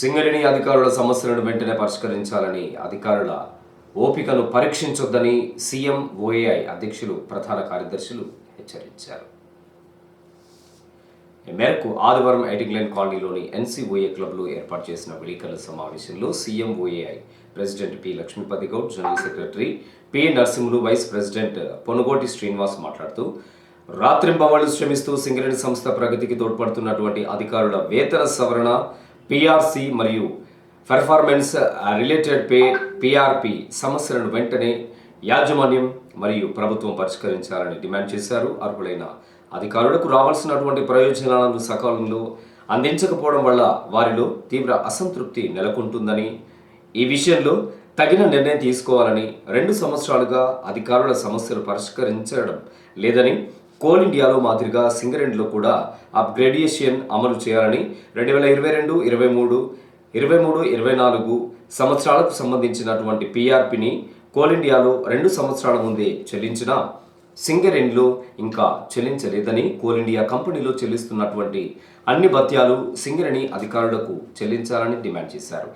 సింగరేణి అధికారుల సమస్యలను వెంటనే పరిష్కరించాలని అధికారుల ఓపికను పరీక్షించొద్దని సీఎం ఓఏఐ అధ్యక్షులు ప్రధాన కార్యదర్శులు హెచ్చరించారు. ఈ మేరకు ఆదివారం ఎయిటింగ్ లైన్ కాలనీలోని ఎన్సీఓఏ క్లబ్లో ఏర్పాటు చేసిన విలేకరుల సమావేశంలో CM OAI president P Lakshmipathi Goud, general secretary P Narasimhulu, vice president Ponugoti Srinivas మాట్లాడుతూ రాత్రింబవళ్లు శ్రమిస్తూ సింగరేణి సంస్థ ప్రగతికి తోడ్పడుతున్నటువంటి అధికారుల వేతన సవరణ, పిఆర్సీ మరియు పెర్ఫార్మెన్స్ రిలేటెడ్ పే పిఆర్పి సమస్యలను వెంటనే యాజమాన్యం మరియు ప్రభుత్వం పరిష్కరించాలని డిమాండ్ చేశారు. అర్హులైన అధికారులకు రావాల్సినటువంటి ప్రయోజనాలను సకాలంలో అందించకపోవడం వల్ల వారిలో తీవ్ర అసంతృప్తి నెలకొంటుందని, ఈ విషయంలో తగిన నిర్ణయం తీసుకోవాలని, 2 సంవత్సరాలుగా అధికారుల సమస్యలు పరిష్కరించడం లేదని, కోల్ ఇండియాలో మాదిరిగా సింగరేణిలో కూడా అప్గ్రేడియేషన్ అమలు చేయాలని 2022, 23, 24 సంవత్సరాలకు సంబంధించినటువంటి పిఆర్పిని కోల్ ఇండియాలో 2 సంవత్సరాల ముందే చెల్లించినా సింగరేణిలో ఇంకా చెల్లించలేదని, కోల్ ఇండియా కంపెనీలో చెల్లిస్తున్నటువంటి అన్ని భత్యాలు సింగరేణి అధికారులకు చెల్లించాలని డిమాండ్ చేశారు.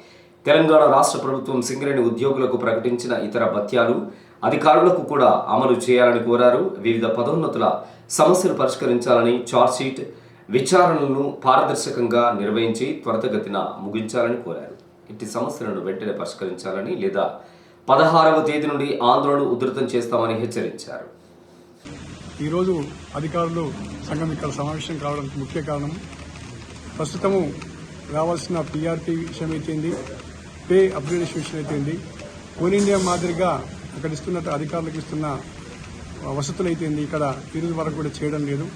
తెలంగాణ రాష్ట్ర ప్రభుత్వం సింగరేణి ఉద్యోగులకు ప్రకటించిన ఇతర భత్యాలు అధికారులకు కూడా అమలు చేయాలని కోరారు. వివిధ పదోన్నతుల సమస్యలు పరిష్కరించాలని, చార్జ్షీట్ విచారణలను పారదర్శకంగా నిర్వహించి త్వరితగతిన ముగించాలని కోరారు. ఇట్టి సమస్యలను వెంటనే పరిష్కరించాలని లేదా 16వ తేదీ నుండి ఆందోళనలు ఉధృతం చేస్తామని హెచ్చరించారు. ఈరోజు అధికారులు సంఘం ఇక్కడ సమావేశం కావడానికి ముఖ్య కారణం ప్రస్తుతము రావాల్సిన పిఆర్పి విషయం అయితేంది, పే అప్గ్రేడేషన్ విషయం అయితేంది, కోల్ ఇండియా మాదిరిగా అక్కడ ఇస్తున్న అధికారులకు ఇస్తున్న వసతులు అయితేంది ఇక్కడ ఈరోజు వరకు కూడా చేయడం లేదు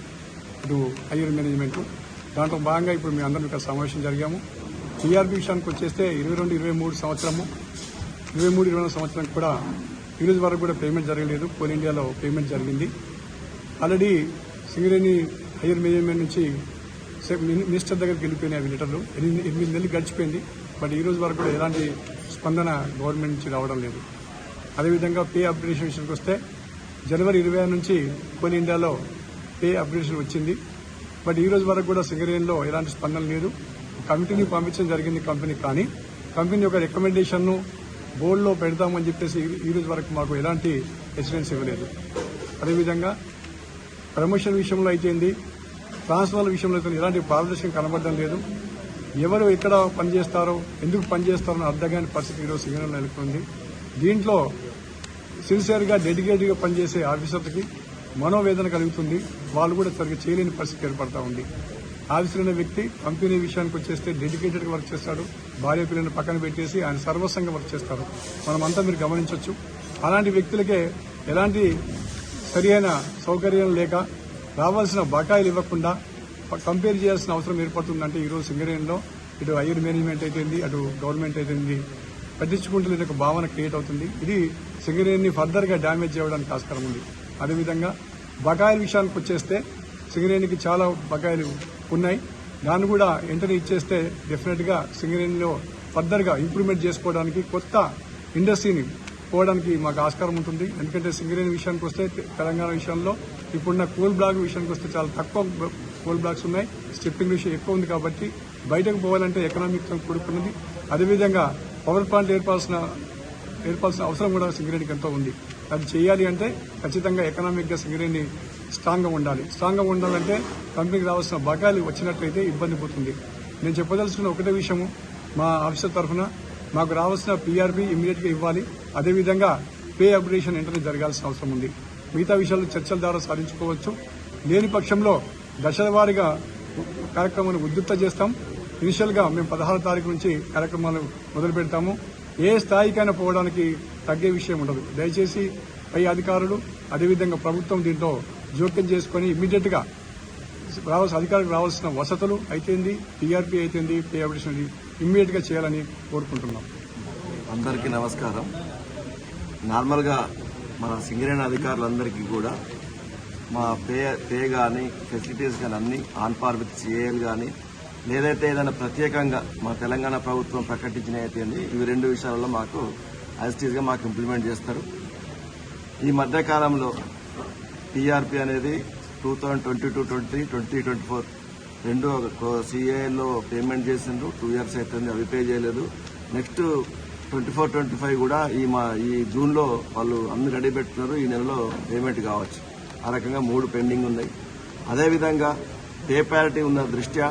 ఇటు హైయర్ మేనేజ్మెంట్. దాంట్లో భాగంగా ఇప్పుడు మేము అందరం ఇక్కడ సమావేశం జరిగాము. పిఆర్పి విషయానికి వచ్చేస్తే 22, 23 సంవత్సరము 23-24 సంవత్సరానికి కూడా ఈరోజు వరకు కూడా పేమెంట్ జరగలేదు. కోల్ ఇండియాలో పేమెంట్ జరిగింది. ఆల్రెడీ సింగరేణి హైయర్ మేనేజ్మెంట్ నుంచి మినిస్టర్ దగ్గరికి వెళ్ళిపోయినాయి అవి లెటర్లు. 8 నెలలు గడిచిపోయింది. బట్ ఈ రోజు వరకు కూడా ఎలాంటి స్పందన గవర్నమెంట్ నుంచి రావడం లేదు. అదేవిధంగా పే అప్గ్రేడేషన్ విషయానికి వస్తే జనవరి 26 నుంచి కోల్ ఇండియాలో పే అప్గ్రేడేషన్ వచ్చింది. బట్ ఈ రోజు వరకు కూడా సింగరేణిలో ఎలాంటి స్పందన లేదు. కమిటీని పంపించడం జరిగింది కంపెనీ, కానీ కంపెనీ యొక్క రికమెండేషన్ను బోర్డులో పెడతామని చెప్పేసి ఈ రోజు వరకు మాకు ఎలాంటి ఎక్స్పీరియన్స్ ఇవ్వలేదు. అదేవిధంగా ప్రమోషన్ విషయంలో అయితేంది, ట్రాన్స్ఫర్ల విషయంలో అయితే ఎలాంటి పారదర్శకం కనబడడం లేదు. ఎవరు ఎక్కడ పనిచేస్తారో, ఎందుకు పనిచేస్తారో అర్థం కాని పరిస్థితి ఈరోజు సింగరేణిలో నెలకొంది. దీంట్లో సిన్సియర్గా డెడికేటెడ్గా పనిచేసే ఆఫీసర్లకి మనోవేదన కలుగుతుంది. వాళ్ళు కూడా సరిగ్గా చేయలేని పరిస్థితి ఏర్పడతా ఉంది. ఆఫీసర్ అనే వ్యక్తి కంపెనీ విషయానికి వచ్చేస్తే డెడికేటెడ్గా వర్క్ చేస్తాడు. భార్య పిల్లలను పక్కన పెట్టేసి ఆయన సర్వస్వంగా వర్క్ చేస్తారు. మనమంతా మీరు గమనించవచ్చు. అలాంటి వ్యక్తులకే ఎలాంటి సరియైన సౌకర్యం లేక రావాల్సిన బకాయిలు ఇవ్వకుండా కంపేర్ చేయాల్సిన అవసరం ఏర్పడుతుందంటే ఈరోజు సింగరేణిలో ఇటు హైయర్ మేనేజ్మెంట్ అయితేంది, అటు గవర్నమెంట్ అయితేంది పట్టించుకుంటూ ఒక భావన క్రియేట్ అవుతుంది. ఇది సింగరేణిని ఫర్దర్గా డ్యామేజ్ చేయడానికి ఆస్కారం ఉంది. అదేవిధంగా బకాయిల విషయానికి వచ్చేస్తే సింగరేణికి చాలా బకాయిలు ఉన్నాయి. దాన్ని కూడా వెంటనే ఇచ్చేస్తే డెఫినెట్గా సింగరేణిలో ఫర్దర్గా ఇంప్రూవ్మెంట్ చేసుకోవడానికి, కొత్త ఇండస్ట్రీని పోవడానికి మాకు ఆస్కారం ఉంటుంది. ఎందుకంటే సింగరేణి విషయానికి వస్తే తెలంగాణ విషయంలో ఇప్పుడున్న కోల్ బ్లాక్ విషయానికి వస్తే చాలా తక్కువ కోల్ బ్లాక్స్ ఉన్నాయి. స్ట్రిప్పింగ్ విషయం ఎక్కువ ఉంది కాబట్టి బయటకు పోవాలంటే ఎకనామిక్ కూడుకున్నది. అదేవిధంగా పవర్ ప్లాంట్ ఏర్పాల్సిన అవసరం కూడా సింగరేణికి ఎంతో ఉంది. అది చేయాలి అంటే ఖచ్చితంగా ఎకనామిక్గా సింగరేణి స్ట్రాంగ్గా ఉండాలి. స్ట్రాంగ్గా ఉండాలంటే కంపెనీకి రావాల్సిన బకాయిలు వచ్చినట్లయితే ఇబ్బంది పోతుంది. నేను చెప్పదలుచుకున్న ఒకటే విషయము, మా ఆఫీసర్ తరఫున మాకు రావాల్సిన పిఆర్పి ఇమ్మీడియట్గా ఇవ్వాలి. అదేవిధంగా పే అప్గ్రేడేషన్ వెంటనే జరగాల్సిన అవసరం ఉంది. మిగతా విషయాలు చర్చల ద్వారా సాధించుకోవచ్చు. లేని పక్షంలో దశల వారీగా కార్యక్రమాన్ని ఉధృత చేస్తాం. ఇనిషియల్గా మేము 16వ తారీఖు నుంచి కార్యక్రమాలు మొదలు పెడతాము. ఏ స్థాయికైనా పోవడానికి తగ్గే విషయం ఉండదు. దయచేసి పై అధికారులు అదేవిధంగా ప్రభుత్వం దీంట్లో జోక్యం చేసుకుని ఇమ్మీడియట్గా అధికారులకు రావాల్సిన వసతులు అయితేంది, పిఆర్పి అయితేంది, పే అప్గ్రేడేషన్ ఇమ్మీడియట్గా చేయాలని కోరుకుంటున్నాం. అందరికీ నమస్కారం. నార్మల్గా మన సింగరేణి అధికారులందరికీ కూడా మా పే కానీ ఫెసిలిటీస్ కానీ అన్ని ఆన్ పార్ విత్ సిఏఎల్ కానీ లేదైతే ఏదైనా ప్రత్యేకంగా మా తెలంగాణ ప్రభుత్వం ప్రకటించిన అయితే ఇవి 2 విషయాలలో మాకు యాజిటీస్గా మాకు ఇంప్లిమెంట్ చేస్తారు. ఈ మధ్యకాలంలో పిఆర్పి అనేది 2022-23, 2024 రెండు సిఏలో పేమెంట్ చేసిండ్రు, 2 years అవుతుంది, అవి పే చేయలేదు. నెక్స్ట్ 24-25 కూడా ఈ జూన్లో వాళ్ళు అన్ని రెడీ పెట్టుకున్నారు, ఈ నెలలో పేమెంట్ కావచ్చు. ఆ రకంగా 3 పెండింగ్ ఉన్నాయి. అదేవిధంగా పే ప్యారిటీ ఉన్న దృష్ట్యా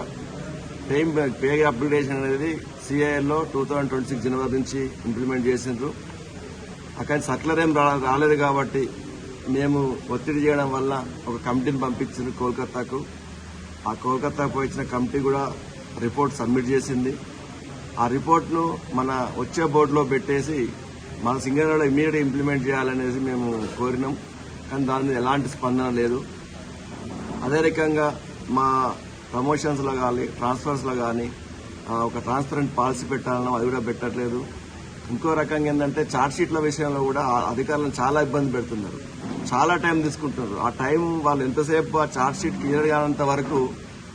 పే అప్గ్రేడేషన్ అనేది సిఐఎల్లో 2026 జనవరి నుంచి ఇంప్లిమెంట్ చేసిండ్రు. అక్కడ సర్కులర్ ఏం రాలేదు కాబట్టి మేము ఒత్తిడి చేయడం వల్ల ఒక కమిటీని పంపించింది కోల్కతాకు. ఆ కోల్కతాకు వచ్చిన కమిటీ కూడా రిపోర్ట్ సబ్మిట్ చేసింది. ఆ రిపోర్ట్ను మన వచ్చే బోర్డులో పెట్టేసి మన సింగరేణిలో ఇమీడియట్గా ఇంప్లిమెంట్ చేయాలనేసి మేము కోరినాం. కానీ దాని మీద ఎలాంటి స్పందన లేదు. అదే రకంగా మా ప్రమోషన్స్లో కానీ ట్రాన్స్ఫర్స్లో కానీ ఒక ట్రాన్స్పరెంట్ పాలసీ పెట్టాలన్నా అది కూడా పెట్టట్లేదు. ఇంకో రకంగా ఏంటంటే ఛార్జ్షీట్ల విషయంలో కూడా అధికారులను చాలా ఇబ్బంది పెడుతున్నారు, చాలా టైం తీసుకుంటున్నారు. ఆ టైం వాళ్ళు ఎంతసేపు ఆ ఛార్జ్షీట్ క్లియర్ కానంత వరకు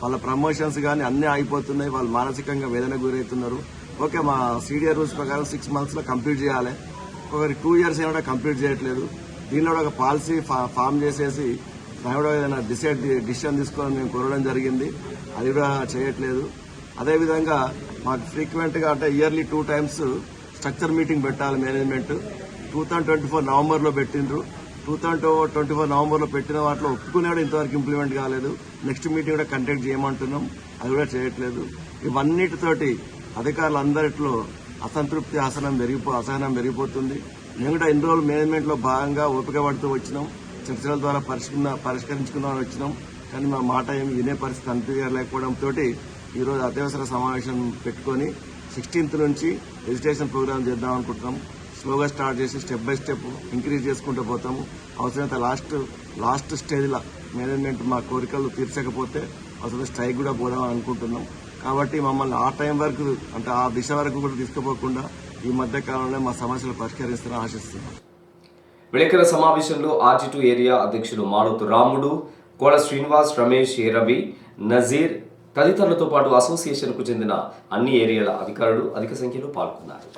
వాళ్ళ ప్రమోషన్స్ కానీ అన్నీ ఆగిపోతున్నాయి. వాళ్ళు మానసికంగా వేదన గురవుతున్నారు. ఓకే, మా సీడియర్ రూల్స్ ప్రకారం 6 monthsలో కంప్లీట్ చేయాలి, ఒకరికి 2 years ఏమైనా కంప్లీట్ చేయట్లేదు. దీనిలో ఒక పాలసీ ఫామ్ చేసేసి దాని కూడా ఏదైనా డిసిషన్ తీసుకొని మేము కోరడం జరిగింది, అది కూడా చేయట్లేదు. అదేవిధంగా మాకు ఫ్రీక్వెంట్గా అంటే ఇయర్లీ 2 times స్ట్రక్చర్ మీటింగ్ పెట్టాలి మేనేజ్మెంట్. 2024 నవంబర్లో పెట్టిండ్రు. 2024 నవంబర్లో పెట్టిన వాటిలో ఒప్పుకునేవాడు ఇంతవరకు ఇంప్లిమెంట్ కాలేదు. నెక్స్ట్ మీటింగ్ కూడా కండక్ట్ చేయమంటున్నాం, అది కూడా చేయట్లేదు. ఇవన్నిటితోటి అధికారులందరిలో అసంతృప్తి అసహనం పెరిగిపోతుంది. మేము కూడా ఇన్ని రోజులు మేనేజ్మెంట్లో భాగంగా ఓపిక పడుతూ వచ్చినాం, చర్చల ద్వారా పరిష్కరించుకుందామని వచ్చినాం. కానీ మా మాట ఏమి వినే పరిస్థితి అనిపించలేకపోవడంతో ఈరోజు అత్యవసర సమావేశం పెట్టుకొని 16th నుంచి రిజిస్ట్రేషన్ ప్రోగ్రామ్ చేద్దాం అనుకుంటున్నాం. స్లోగా స్టార్ట్ చేసి స్టెప్ బై స్టెప్ ఇంక్రీజ్ చేసుకుంటూ పోతాము. అవసరమైతే లాస్ట్ స్టేజ్లో మేనేజ్మెంట్ మా కోరికలు తీర్చకపోతే అసలు స్ట్రైక్ కూడా పోదామని అనుకుంటున్నాం. కాబట్టి మమ్మల్ని ఆ టైం వరకు అంటే ఆ దిశ వరకు కూడా తీసుకుపోకుండా ఈ మధ్య కాలంలో మా సమస్యలు పరిష్కరిస్తారని ఆశిస్తున్నాం. విలేకరుల సమావేశంలో RG2 ఏరియా అధ్యక్షులు మాడుతు రాముడు, కోల శ్రీనివాస్, రమేష్, రవి, నజీర్ తదితరులతో పాటు అసోసియేషన్కు చెందిన అన్ని ఏరియాల అధికారులు అధిక సంఖ్యలో పాల్గొన్నారు.